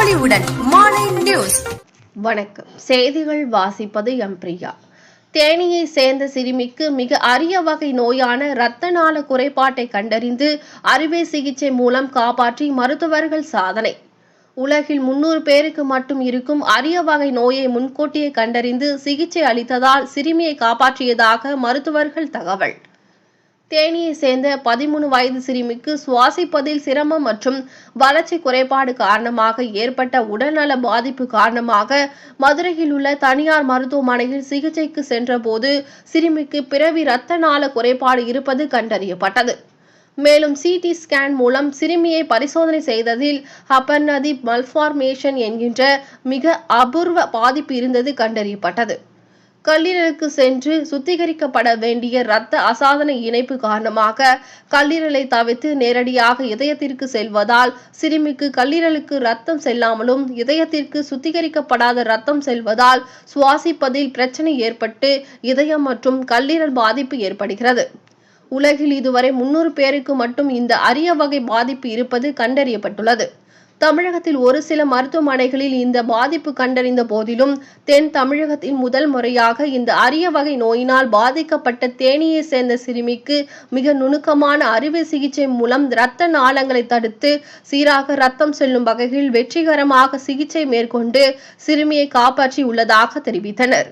பொலிவுடன் morning news. வணக்கம். செய்திகள் வாசிப்பது எம் பிரியா. தேனியை சேர்ந்த சிறுமிக்கு மிக அரிய வகை நோயான இரத்த நாள குறைபாட்டை கண்டறிந்து அறுவை சிகிச்சை மூலம் காப்பாற்றி மருத்துவர்கள் சாதனை. உலகில் 300 பேருக்கு மட்டும் இருக்கும் அரிய வகை நோயை முன்கூட்டியே கண்டறிந்து சிகிச்சை அளித்ததால் சிறுமியை காப்பாற்றியதாக மருத்துவர்கள் தகவல். தேனியை சேர்ந்த 13 வயது சிறுமிக்கு சுவாசிப்பதில் சிரமம் மற்றும் வளர்ச்சி குறைபாடு காரணமாக ஏற்பட்ட உடல்நல பாதிப்பு காரணமாக மதுரையில் உள்ள தனியார் மருத்துவமனையில் சிகிச்சைக்கு சென்றபோது சிறுமிக்கு பிறவி இரத்த நாள குறைபாடு இருப்பது கண்டறியப்பட்டது. மேலும் சிடி ஸ்கேன் மூலம் சிறுமியை பரிசோதனை செய்ததில் ஹப்பர்நதி மல்ஃபார்மேஷன் என்கின்ற மிக அபூர்வ பாதிப்பு இருந்தது கண்டறியப்பட்டது. கல்லீரலுக்கு சென்று சுத்திகரிக்கப்பட வேண்டிய இரத்த அசாதன இணைப்பு காரணமாக கல்லீரலை தவிர்த்து நேரடியாக இதயத்திற்கு செல்வதால் சிறுமிக்கு கல்லீரலுக்கு இரத்தம் செல்லாமலும் இதயத்திற்கு சுத்திகரிக்கப்படாத இரத்தம் செல்வதால் சுவாசிப்பதில் பிரச்சனை ஏற்பட்டு இதயம் மற்றும் கல்லீரல் பாதிப்பு ஏற்படுகிறது. உலகில் இதுவரை 300 பேருக்கு மட்டும் இந்த அரிய வகை பாதிப்பு இருப்பது கண்டறியப்பட்டுள்ளது. தமிழகத்தில் ஒரு சில மருத்துவமனைகளில் இந்த பாதிப்பு கண்டறிந்த போதிலும் தென் தமிழகத்தில் முதல் முறையாக இந்த அரிய வகை நோயினால் பாதிக்கப்பட்ட தேனியை சேர்ந்த சிறுமிக்கு மிக நுணுக்கமான அறுவை சிகிச்சை மூலம் இரத்த நாளங்களை தடுத்து சீராக இரத்தம் செல்லும் வகையில் வெற்றிகரமாக சிகிச்சை மேற்கொண்டு சிறுமியை காப்பாற்றி உள்ளதாக தெரிவித்தனர்.